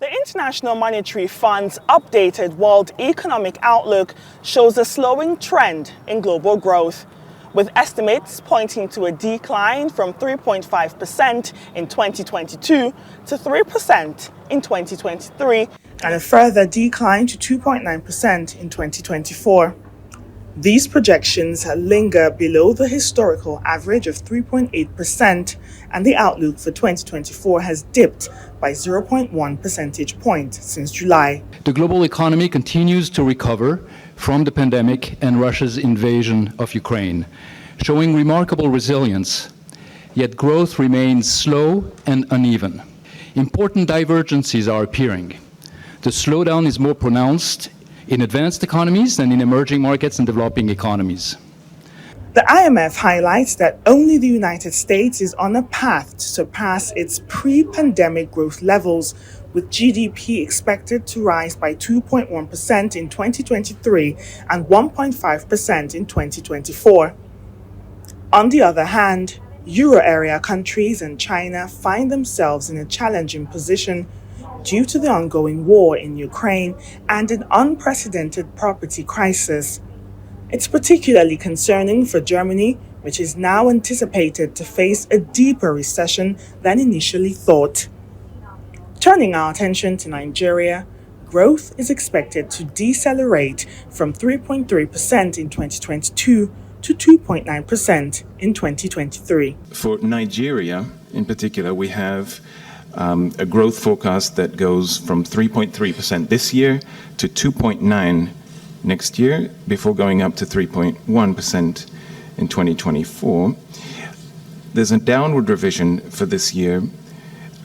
The International Monetary Fund's updated World Economic Outlook shows a slowing trend in global growth, with estimates pointing to a decline from 3.5% in 2022 to 3% in 2023 and a further decline to 2.9% in 2024. These projections linger below the historical average of 3.8%, and the outlook for 2024 has dipped by 0.1 percentage points since July. The global economy continues to recover from the pandemic and Russia's invasion of Ukraine, showing remarkable resilience, yet growth remains slow and uneven. Important divergences are appearing. The slowdown is more pronounced in advanced economies than in emerging markets and developing economies. The IMF highlights that only the United States is on a path to surpass its pre-pandemic growth levels, with GDP expected to rise by 2.1% in 2023 and 1.5% in 2024. On the other hand, Euro area countries and China find themselves in a challenging position due to the ongoing war in Ukraine and an unprecedented property crisis. It's particularly concerning for Germany, which is now anticipated to face a deeper recession than initially thought. Turning our attention to Nigeria, growth is expected to decelerate from 3.3% in 2022 to 2.9% in 2023. For Nigeria, in particular, we have a growth forecast that goes from 3.3% this year to 2.9% next year, before going up to 3.1% in 2024. There's a downward revision for this year.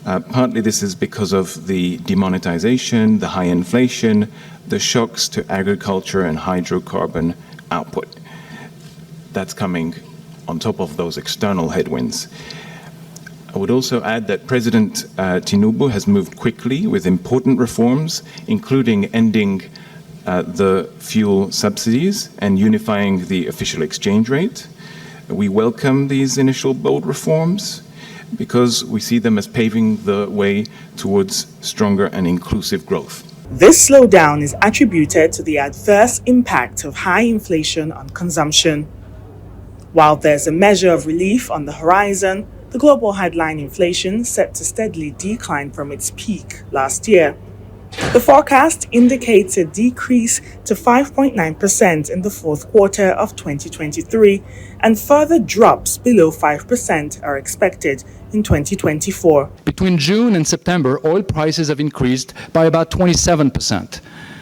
Partly this is because of the demonetization, the high inflation, the shocks to agriculture and hydrocarbon output. That's coming on top of those external headwinds. I would also add that President Tinubu has moved quickly with important reforms, including ending the fuel subsidies and unifying the official exchange rate. We welcome these initial bold reforms because we see them as paving the way towards stronger and inclusive growth. This slowdown is attributed to the adverse impact of high inflation on consumption. While there's a measure of relief on the horizon, the global headline inflation set to steadily decline from its peak last year. The forecast indicates a decrease to 5.9% in the fourth quarter of 2023, and further drops below 5% are expected in 2024. Between June and September, oil prices have increased by about 27%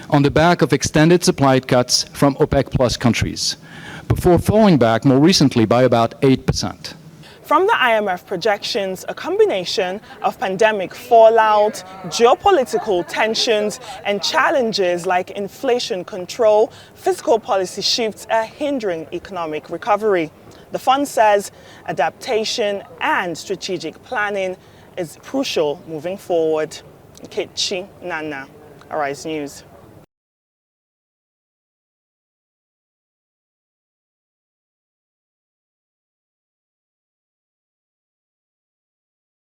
on the back of extended supply cuts from OPEC Plus countries, before falling back more recently by about 8%. From the IMF projections, a combination of pandemic fallout, geopolitical tensions, and challenges like inflation control, fiscal policy shifts are hindering economic recovery. The fund says adaptation and strategic planning is crucial moving forward. Kechi Nana, Arise News.